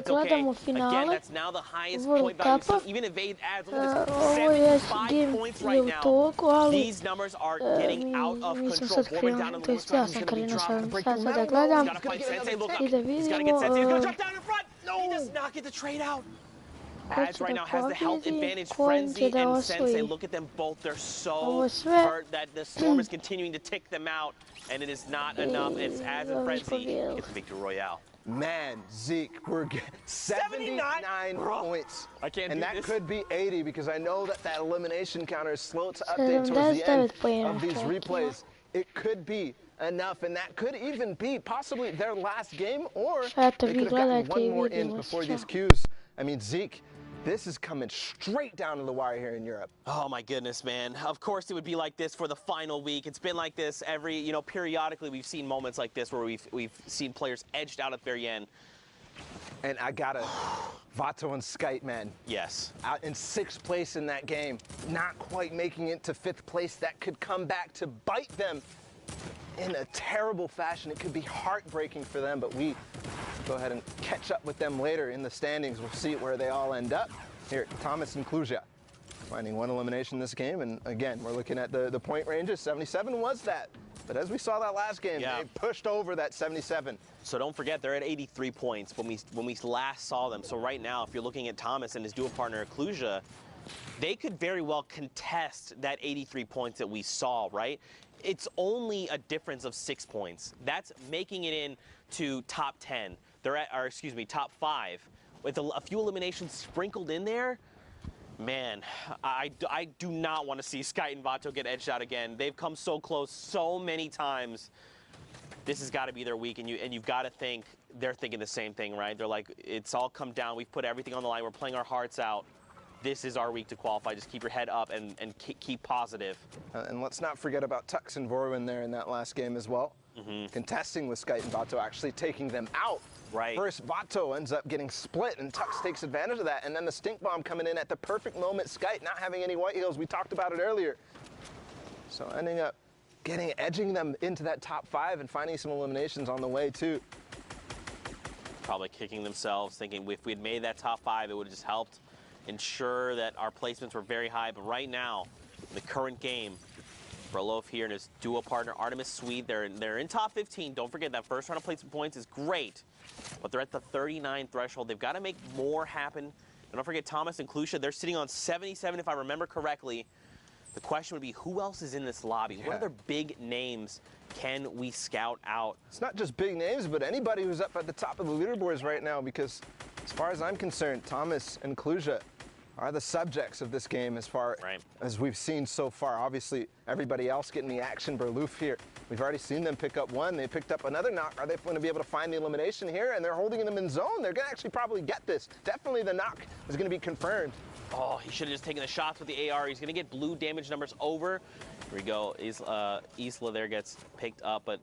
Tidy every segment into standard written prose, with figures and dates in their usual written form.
it's okay. gledamo Again, finale that's now the highest World point value we've Cupa. seen. Even Evade adds, look at this, Ovo je 75 points game right u now. toku, ali These numbers are getting out of mi smo control. sad Borman down in krenuli, the to lower jest ja strike. He's sam going to be krenuo dropped. sad da He's gledam got to fight Sensei. Look up. i da He's got to vidimo get Sensei. He's going to drop down in front. He does not get the trade out. ko Ads će right da now has the health pobjedi, advantage. kojim će Frenzy da and Sensei, osvoji. look at them both. They're so Ovo sve hurt that the Storm is continuing to tick them out, and it is not enough. It's Ads and Frenzy get the victory royale. Man, Zeke, we're 79 points. I can't and do that this. could be 80 because I know that that elimination counter is slow to update towards the end of these replays. It could be enough, and that could even be possibly their last game, or they could have gotten one more in before these queues. I mean, Zeke, this is coming straight down to the wire here in Europe. Oh my goodness, man. Of course it would be like this for the final week. It's been like this every, periodically we've seen moments like this where we've seen players edged out at the very end. And I gotta, Vato and Skite, man. Yes. Out in 6th place in that game, not quite making it to 5th place. That could come back to bite them in a terrible fashion. It could be heartbreaking for them, but we go ahead and catch up with them later in the standings. We'll see where they all end up. Here, Thomas and Kluja finding one elimination this game, and again, we're looking at the point ranges. 77 was that, but as we saw that last game, they pushed over that 77. So don't forget, they're at 83 points when we last saw them. So right now, if you're looking at Thomas and his dual partner Kluja, they could very well contest that 83 points that we saw, right? It's only a difference of 6 points. That's making it into top 10. They're at, or excuse me, top 5. With a few eliminations sprinkled in there, man, I do not want to see Skite and Vato get edged out again. They've come so close so many times. This has got to be their week, and you've got to think they're thinking the same thing, right? They're like, it's all come down. We've put everything on the line. We're playing our hearts out. This is our week to qualify. Just keep your head up and keep positive. And let's not forget about Tux and Vorwin there in that last game as well. Contesting with Skite and Vato, actually taking them out. Right. First, Vato ends up getting split, and Tux takes advantage of that. And then the stink bomb coming in at the perfect moment. Skite not having any white heels. We talked about it earlier. So ending up edging them into that top 5 and finding some eliminations on the way too. Probably kicking themselves, thinking if we had made that top 5, it would have just helped ensure that our placements were very high. But right now, the current game, Berlof here and his duo partner Artemis Swede, they're in top 15. Don't forget that first round of placement points is great, but they're at the 39 threshold. They've got to make more happen. And don't forget Thomas and Kluja, they're sitting on 77 if I remember correctly. The question would be, who else is in this lobby? What other big names can we scout out? It's not just big names, but anybody who's up at the top of the leaderboards right now, because as far as I'm concerned, Thomas and Kluja are the subjects of this game as far as we've seen so far. Obviously, everybody else getting the action. Berlof here, we've already seen them pick up one. They picked up another knock. Are they going to be able to find the elimination here? And they're holding them in zone. They're going to actually probably get this. Definitely the knock is going to be confirmed. Oh, he should have just taken the shots with the AR. He's going to get blue damage numbers over. Here we go. Isla there gets picked up, but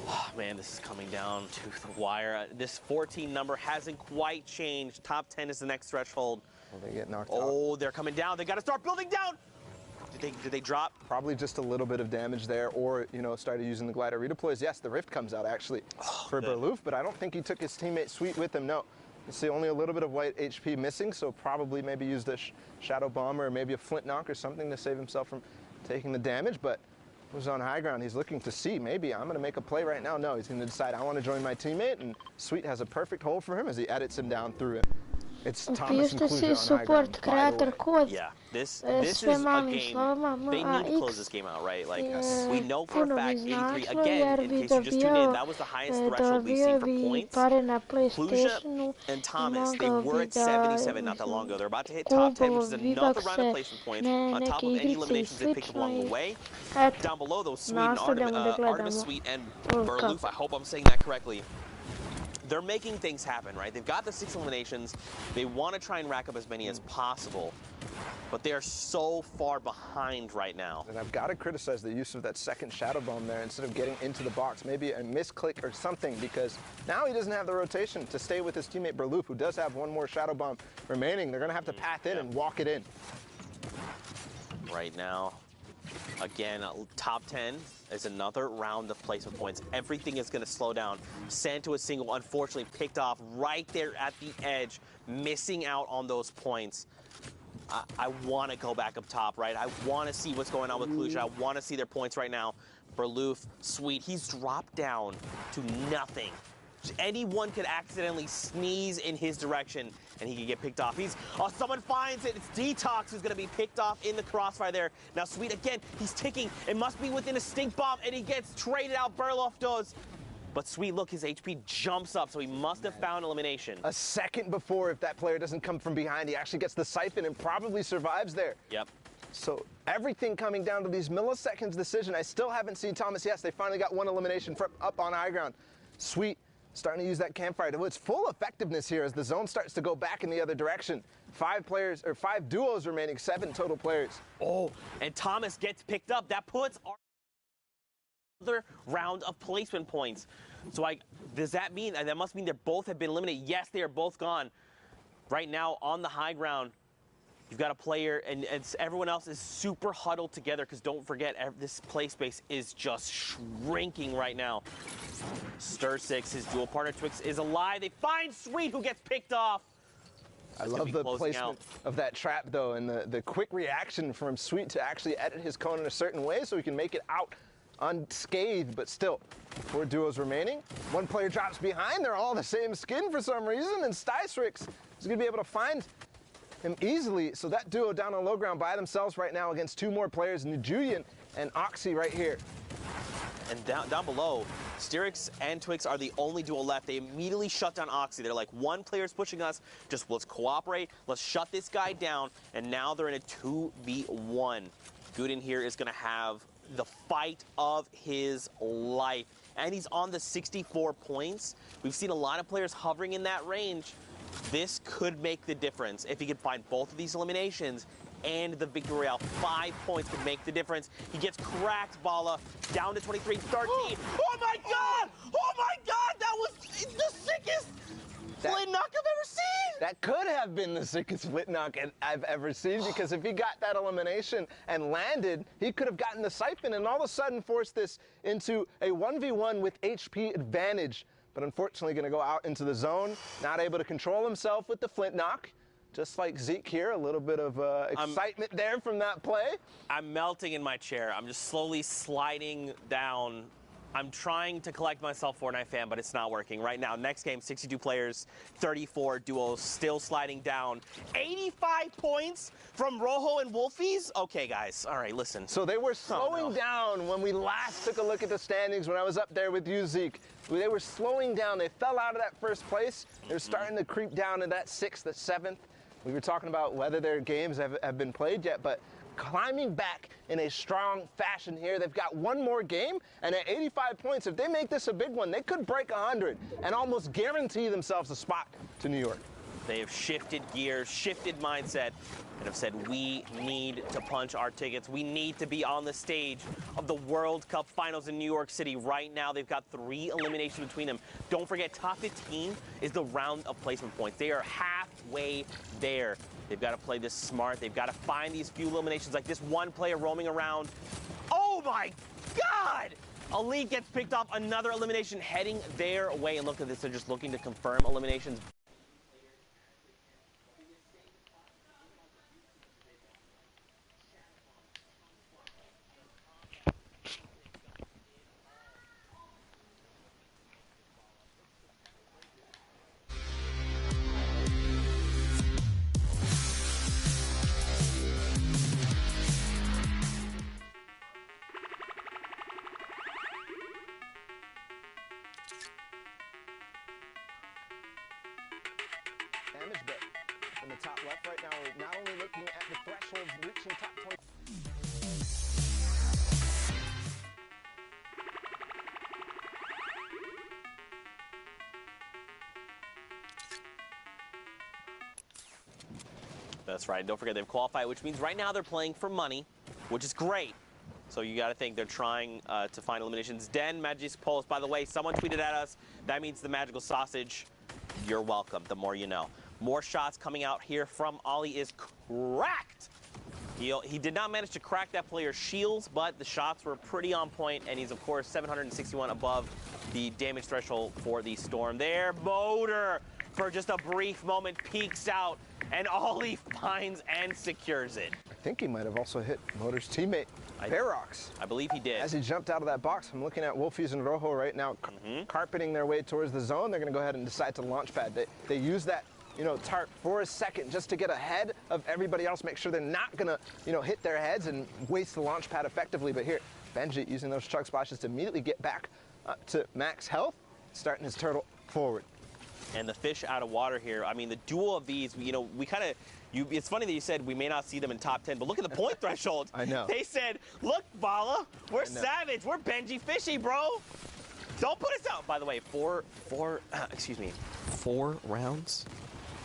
oh, man, this is coming down to the wire. This 14 number hasn't quite changed. Top 10 is the next threshold. Well, they get knocked out. Oh, they're coming down. They got to start building down. Did they drop? Probably just a little bit of damage there, or started using the glider redeploys. Yes, the rift comes out actually for Berlof, but I don't think he took his teammate Sweet with him. No. You see only a little bit of white HP missing, so probably maybe used a shadow bomber or maybe a flint knock or something to save himself from taking the damage. But who's on high ground? He's looking to see, maybe I'm going to make a play right now. No, he's going to decide I want to join my teammate, and Sweet has a perfect hold for him as he edits him down through it. It's Thomas and Kluja on high ground, by the way. Yeah, this is a game. They need to close this game out, right? Like we know for a fact, 83 again. In case you just tuned in, that was the highest threshold we've seen for points. Kluja and Thomas, they were at 77 not that long ago. They're about to hit top 10, which is another round of placement points on top of any eliminations they picked up along the way. Down below, those Swede and Artemis Sweet and Berlof. I hope I'm saying that correctly. They're making things happen, right? They've got the 6 eliminations. They want to try and rack up as many as possible, but they are so far behind right now. And I've got to criticize the use of that second shadow bomb there instead of getting into the box. Maybe a misclick or something, because now he doesn't have the rotation to stay with his teammate Berlof, who does have one more shadow bomb remaining. They're going to have to path in and walk it in. Right now, Again, top 10 is another round of placement points. Everything is going to slow down. Santo is single, unfortunately picked off right there at the edge, missing out on those points. I want to go back up top, right? I want to see what's going on with Kluja. I want to see their points right now. Berloof, Sweet, he's dropped down to nothing. Anyone could accidentally sneeze in his direction and he could get picked off. Someone finds it. It's Detox who's going to be picked off in the crossfire there. Now Sweet again, he's ticking. It must be within a stink bomb and he gets traded out. Berloof does. But Sweet, look, his HP jumps up, so he must have found elimination. A second before, if that player doesn't come from behind, he actually gets the siphon and probably survives there. Yep. So everything coming down to these milliseconds decision. I still haven't seen Thomas. Yes, they finally got one elimination up on high ground. Sweet starting to use that campfire. It's full effectiveness here as the zone starts to go back in the other direction. 5 duos remaining, 7 total players. Oh, and Thomas gets picked up. That puts our another round of placement points. So does that mean, and that must mean they both have been eliminated? Yes, they are both gone. Right now on the high ground, you've got a player, and everyone else is super huddled together because don't forget, this play space is just shrinking right now. Stir6, his dual partner Twix is alive. They find Sweet, who gets picked off. I love the placement of that trap, though, and the quick reaction from Sweet to actually edit his cone in a certain way so he can make it out unscathed, but still, 4 duos remaining. One player drops behind. They're all the same skin for some reason, and Stysrix is going to be able to find him easily. So that duo down on low ground by themselves right now against 2 more players, Nijulian and Oxy right here. And down below, Styrix and Twix are the only duo left. They immediately shut down Oxy. They're like, one player's pushing us, just let's cooperate, let's shut this guy down, and now they're in a 2v1. Gooden here is going to have the fight of his life, and he's on the 64 points. We've seen a lot of players hovering in that range. This could make the difference if he could find both of these eliminations and the victory royale. 5 points could make the difference. He gets cracked, Bala, down to 23-13. Oh my God! Oh my God! That was the sickest split knock I've ever seen! That could have been the sickest split knock I've ever seen, because if he got that elimination and landed, he could have gotten the siphon and all of a sudden forced this into a 1v1 with HP advantage. But unfortunately going to go out into the zone, not able to control himself with the flint knock. Just like Zeke here, a little bit of excitement there from that play. I'm melting in my chair. I'm just slowly sliding down. I'm trying to collect myself, Fortnite fan, but it's not working right now. Next game, 62 players, 34 duos, still sliding down. 85 points from Rojo and Wolfies? Okay, guys. All right, listen. So they were slowing down when we last took a look at the standings when I was up there with you, Zeke. They were slowing down. They fell out of that first place. They're starting to creep down to that 6th, that 7th. We were talking about whether their games have been played yet, but climbing back in a strong fashion here. They've got one more game, and at 85 points, if they make this a big one, they could break 100 and almost guarantee themselves a spot to New York. They have shifted gears, shifted mindset, and have said, we need to punch our tickets. We need to be on the stage of the World Cup Finals in New York City. Right now, they've got 3 eliminations between them. Don't forget, top 15 is the round of placement points. They are halfway there. They've got to play this smart. They've got to find these few eliminations, like this one player roaming around. Oh my God! Elite gets picked off, another elimination heading their way. And look at this, they're just looking to confirm eliminations. Damage bet in the top left right now. We're not only looking at the threshold of reaching top 20. That's right. Don't forget they've qualified, which means right now they're playing for money, which is great. So you got to think they're trying to find eliminations. Den, Magic Pulse. By the way, someone tweeted at us. That means the magical sausage. You're welcome. The more you know. More shots coming out here from Ollie is cracked. He did not manage to crack that player's shields, but the shots were pretty on point, and he's, of course, 761 above the damage threshold for the Storm. There, Motor, for just a brief moment, peeks out, and Ollie finds and secures it. I think he might have also hit Motor's teammate, Ferox. I believe he did. As he jumped out of that box, I'm looking at Wolfies and Rojo right now, carpeting their way towards the zone. They're going to go ahead and decide to launch pad. They use that, tarp for a second just to get ahead of everybody else, make sure they're not going to, hit their heads and waste the launch pad effectively. But here, Benji using those chug splashes to immediately get back up to max health, starting his turtle forward. And the fish out of water here. I mean, the duel of these, we kind of, it's funny that you said we may not see them in top 10, but look at the point thresholds. I know. They said, look, Bala, we're savage. We're Benji Fishy, bro. Don't put us out. By the way, four rounds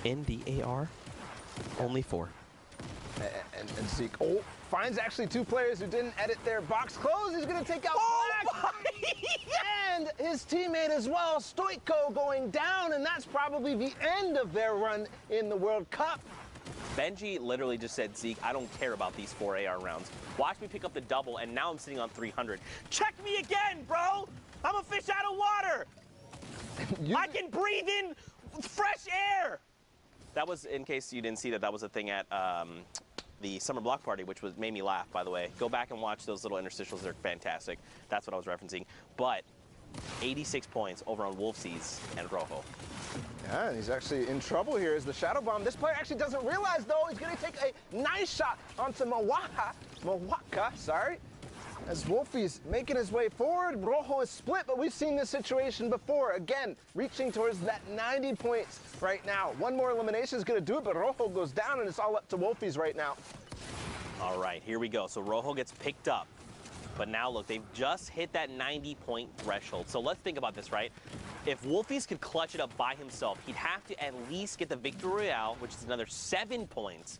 in the AR, only 4. And Zeke finds actually 2 players who didn't edit their box close. He's going to take out Black. And his teammate as well, Stoico, going down, and that's probably the end of their run in the World Cup. Benji literally just said, Zeke, I don't care about these 4 AR rounds. Watch me pick up the double, and now I'm sitting on 300. Check me again, bro. I'm a fish out of water. I can breathe in fresh air. That was, in case you didn't see that was a thing at the Summer Block Party, which made me laugh, by the way. Go back and watch those little interstitials. They're fantastic. That's what I was referencing. But 86 points over on Wolfsies and Rojo. Yeah, and he's actually in trouble here as the Shadow Bomb. This player actually doesn't realize, though, he's going to take a nice shot onto Mawaka, sorry. As Wolfie's making his way forward, Rojo is split, but we've seen this situation before. Again, reaching towards that 90 points right now. One more elimination is going to do it, but Rojo goes down, and it's all up to Wolfies right now. All right, here we go. So Rojo gets picked up. But now, look, they've just hit that 90-point threshold. So let's think about this, right? If Wolfies could clutch it up by himself, he'd have to at least get the Victory Royale, which is another 7 points,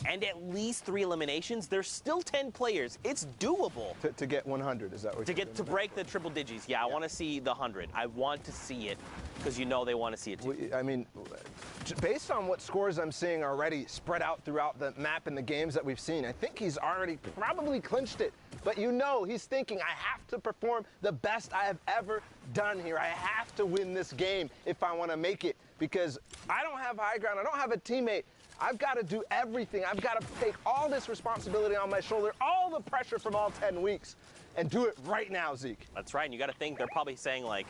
and at least 3 eliminations. There's still 10 players. It's doable. To get 100, is that what to break the triple digits. Yeah, I want to see the 100. I want to see it because they want to see it too. I mean, based on what scores I'm seeing already spread out throughout the map and the games that we've seen, I think he's already probably clinched it. But he's thinking, I have to perform the best I have ever done here. I have to win this game if I want to make it, because I don't have high ground. I don't have a teammate. I've got to do everything. I've got to take all this responsibility on my shoulder, all the pressure from all 10 weeks, and do it right now, Zeke. That's right. And you got to think they're probably saying, like,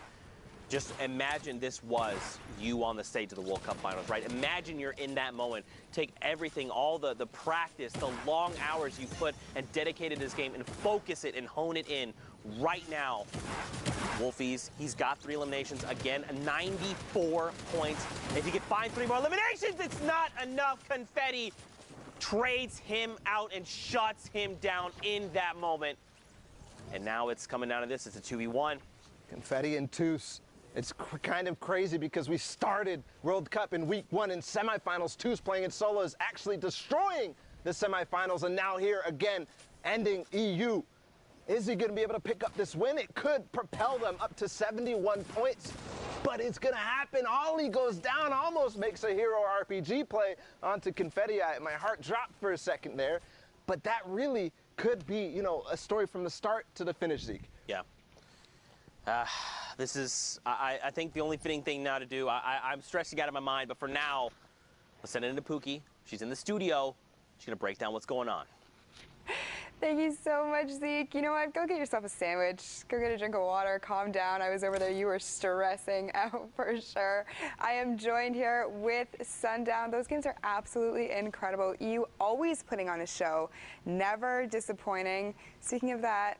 just imagine this was you on the stage of the World Cup Finals, right? Imagine you're in that moment. Take everything, all the practice, the long hours you put and dedicated to this game and focus it and hone it in right now. Wolfies, he's got 3 eliminations. Again, 94 points. If he can find 3 more eliminations, it's not enough. Confetti trades him out and shuts him down in that moment. And now it's coming down to this. It's a 2v1. Confetti and Toos. It's kind of crazy because we started World Cup in week 1 in semifinals. Toos playing in solo is actually destroying the semifinals, and now here again, ending EU. Is he going to be able to pick up this win? It could propel them up to 71 points, but it's going to happen. Ollie goes down, almost makes a hero RPG play onto Confetti. My heart dropped for a second there, but that really could be, a story from the start to the finish, Zeke. Yeah. This is, I think, the only fitting thing now to do. I'm stressing out of my mind, but for now, let's send it into Pookie. She's in the studio. She's going to break down what's going on. Thank you so much, Zeke. You know what? Go get yourself a sandwich. Go get a drink of water. Calm down. I was over there. You were stressing out for sure. I am joined here with Sundown. Those games are absolutely incredible. You always putting on a show. Never disappointing. Speaking of that,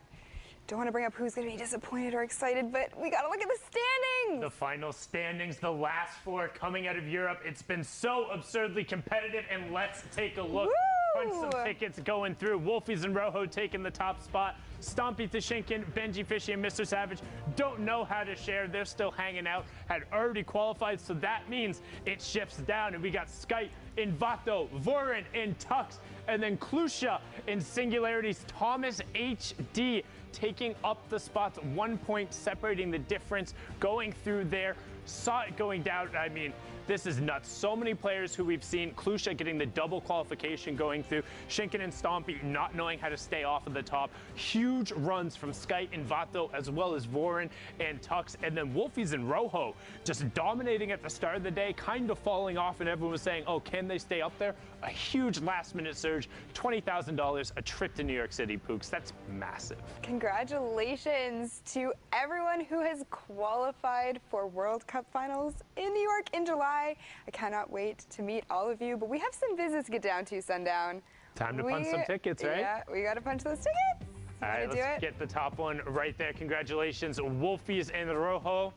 don't want to bring up who's going to be disappointed or excited, but we got to look at the standings. The final standings, the last 4 coming out of Europe. It's been so absurdly competitive, and let's take a look. Punch some tickets going through. Wolfies and Rojo taking the top spot. Stompy Tashinkin, Benji Fishy, and Mr. Savage don't know how to share. They're still hanging out. Had already qualified, so that means it shifts down. And we got Skype in Vato, Vorin in Tux, and then Klusha in Singularities. Thomas HD taking up the spots, 1 point separating the difference, going through there. Saw it going down. I mean, This is nuts. So many players who we've seen, Klusha getting the double qualification going through, Shinken and Stompy not knowing how to stay off of the top. Huge runs from Skyt and Vato, as well as Vorin and Tux, and then Wolfies and Rojo just dominating at the start of the day, kind of falling off, and everyone was saying, oh, can they stay up there? A huge last-minute surge, $20,000, a trip to New York City, Pooks. That's massive. Congratulations to everyone who has qualified for World Cup finals in New York in July. I cannot wait to meet all of you, but we have some business to get down to, Sundown. Time to punch some tickets, right? Yeah, we got to punch those tickets. All right, let's get the top one right there. Congratulations, Wolfies and Rojo.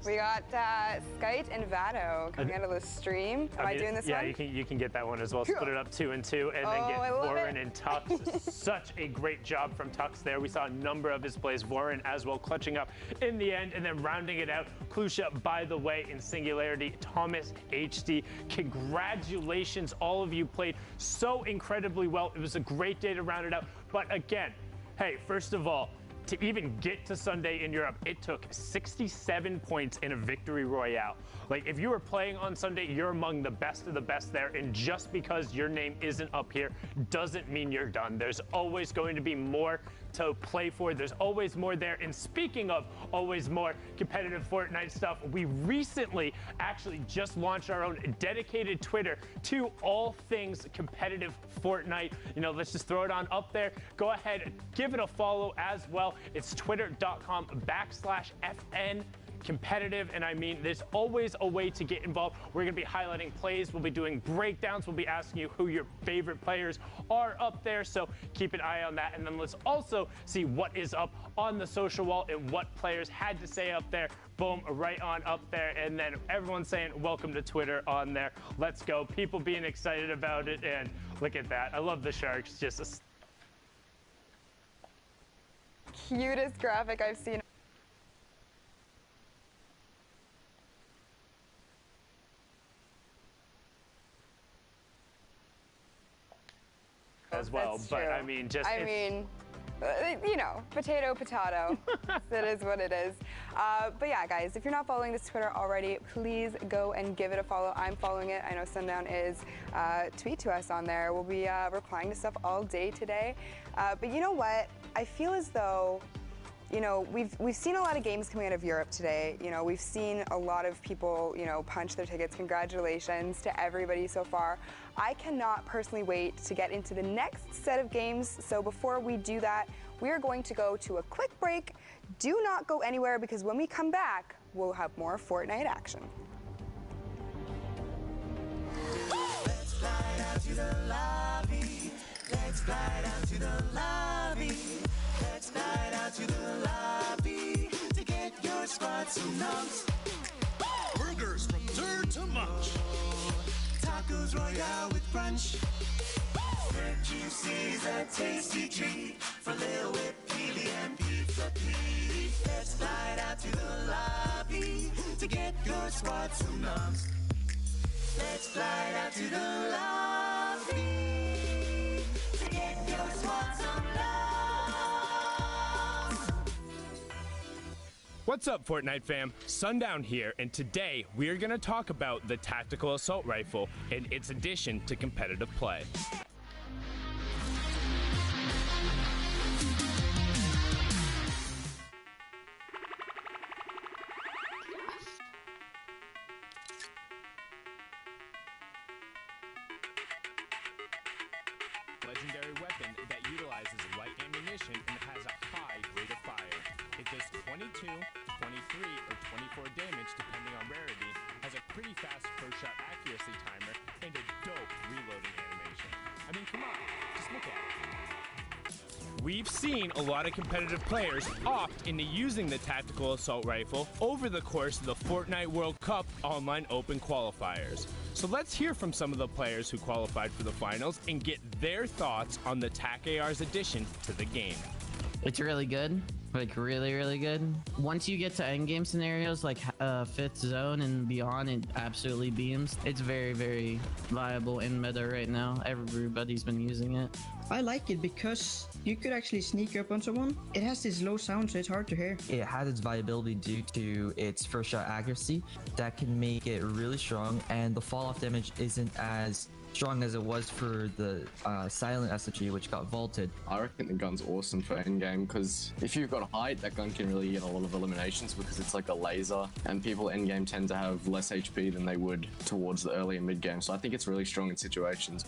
We got Skyt and Vato coming out of the stream. Am I doing this one? Yeah, you can get that one as well. Split it up 2 and 2, and then get Vorin and Tux. Such a great job from Tux there. We saw a number of his plays. Vorin as well clutching up in the end, and then rounding it out. Klusha, by the way, in Singularity. Thomas HD, congratulations. All of you played so incredibly well. It was a great day to round it out. But again, hey, first of all, to even get to Sunday in Europe, it took 67 points in a victory royale. Like, if you were playing on Sunday, you're among the best of the best there, and just because your name isn't up here doesn't mean you're done. There's always going to be more to play for. There's always more there. And speaking of always more competitive Fortnite stuff, we recently actually just launched our own dedicated Twitter to all things competitive Fortnite. You know, let's just throw it on up there. Go ahead, give it a follow as well. It's twitter.com/FN competitive, and I mean, there's always a way to get involved. We're going to be highlighting plays, we'll be doing breakdowns, we'll be asking you who your favorite players are up there, so keep an eye on that. And then let's also see what is up on the social wall and what players had to say up there. Boom, right on up there, and then everyone saying welcome to Twitter on there. Let's go, people being excited about it, and look at that. I love the Sharks. Just a cutest graphic I've seen. as well, but I mean, just you know, potato. That is what it is. But yeah, guys, if you're not following this Twitter already, please go and give it a follow. I'm following it. I know Sundown is. Tweet to us on there. We'll be replying to stuff all day today. But you know what? I feel as though, you know, we've seen a lot of games coming out of Europe today. You know, we've seen a lot of people, you know, punch their tickets. Congratulations to everybody so far. I cannot personally wait to get into the next set of games. So before we do that, we are going to go to a quick break. Do not go anywhere, because when we come back, we'll have more Fortnite action. Let's fly out to the lobby. Let's fly out to the lobby. Let's fly out to the lobby to get your squad some nugs. Burgers from dirt to munch. Tacos Royale with brunch. Red juicy's a tasty treat for Lil Whip, Peely, and Pizza Pete. Let's fly out to the lobby to get your squad some nugs. Let's fly out to the lobby to get your squad some nugs. What's up, Fortnite fam? Sundown here, and today we're going to talk about the Tactical Assault Rifle and its addition to competitive play. Legendary weapon that utilizes light ammunition and has a high rate of fire. It does 22, 23, or 24 damage depending on rarity, has a pretty fast first shot accuracy timer, and a dope reloading animation. I mean, come on, just look at it. We've seen a lot of competitive players opt into using the Tactical Assault Rifle over the course of the Fortnite World Cup online open qualifiers. So let's hear from some of the players who qualified for the finals and get their thoughts on the TAC AR's addition to the game. It's really good. like really, really good. Once you get to endgame scenarios like 5th zone and beyond, it absolutely beams. It's very, very viable in meta right now. Everybody's been using it. I like it because you could actually sneak up on someone. It has this low sound, so it's hard to hear. It has its viability due to its first shot accuracy that can make it really strong, and the fall off damage isn't as strong as it was for the silent SMG, which got vaulted. I reckon the gun's awesome for endgame because if you've got height, that gun can really get a lot of eliminations because it's like a laser, and people endgame tend to have less HP than they would towards the early and mid game. So I think it's really strong in situations.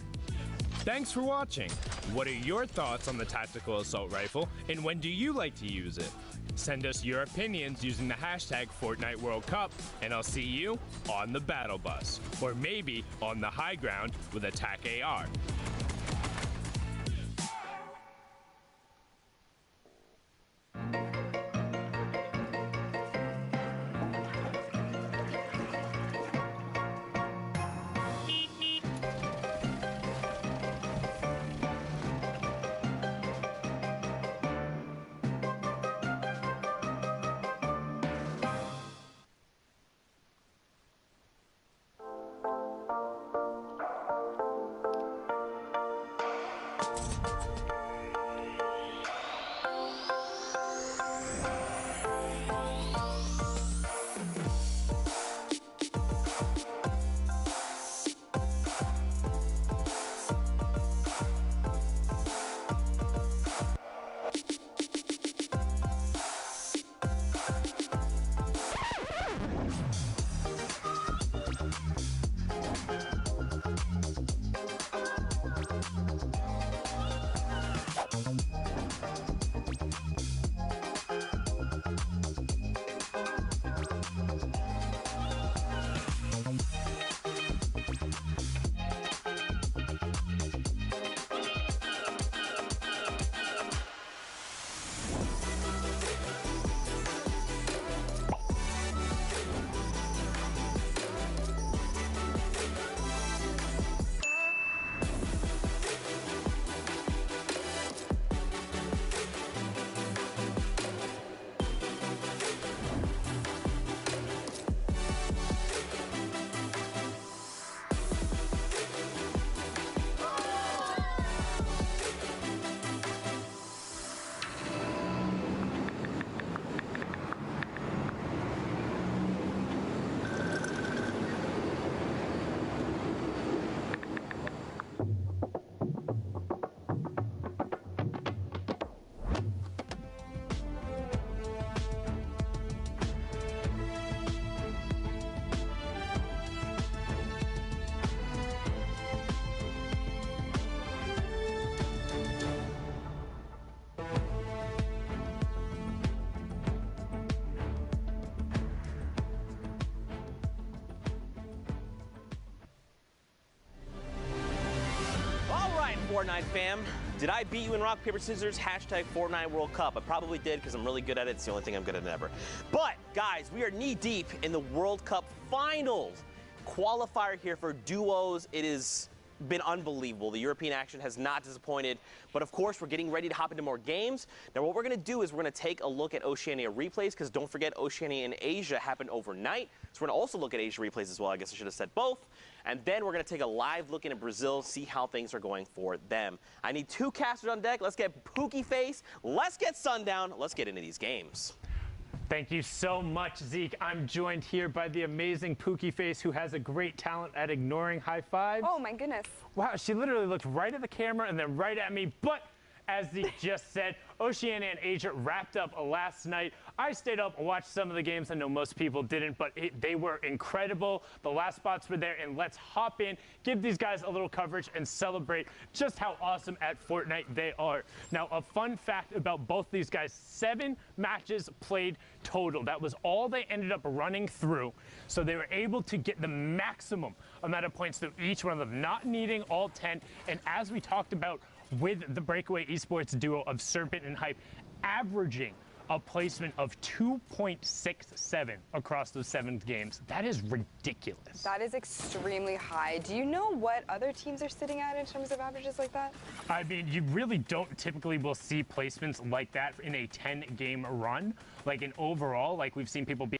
Thanks for watching. What are your thoughts on the tactical assault rifle, and when do you like to use it? Send us your opinions using the hashtag Fortnite World Cup, and I'll see you on the battle bus, or maybe on the high ground with Attack AR. Fortnite fam, did I beat you in rock, paper, scissors? Hashtag Fortnite World Cup. I probably did because I'm really good at it. It's the only thing I'm good at ever. But guys, we are knee deep in the World Cup finals. Qualifier here for duos. It has been unbelievable. The European action has not disappointed. But of course, we're getting ready to hop into more games. Now what we're going to do is we're going to take a look at Oceania replays, because don't forget, Oceania and Asia happened overnight. So we're going to also look at Asia replays as well. I guess I should have said both. And then we're going to take a live look into Brazil, see how things are going for them. I need two casters on deck. Let's get Pookie Face. Let's get Sundown. Let's get into these games. Thank you so much, Zeke. I'm joined here by the amazing Pookie Face, who has a great talent at ignoring high fives. Oh, my goodness. Wow, she literally looked right at the camera and then right at me. But as Zeke just said, Oceania and Asia wrapped up last night. I stayed up and watched some of the games. I know most people didn't, but they were incredible. The last spots were there, and let's hop in, give these guys a little coverage, and celebrate just how awesome at Fortnite they are. Now, a fun fact about both these guys, 7 matches played total. That was all they ended up running through. So they were able to get the maximum amount of points through each one of them, not needing all 10. And as we talked about with the Breakaway Esports duo of Serpent and Hype, averaging a placement of 2.67 across those 7 games. That is ridiculous. That is extremely high. Do you know what other teams are sitting at in terms of averages like that? I mean, you really don't typically will see placements like that in a 10-game run. Like in overall, like we've seen people be.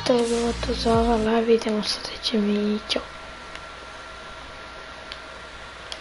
Toivottavasti saa vähän video, se teki mikä.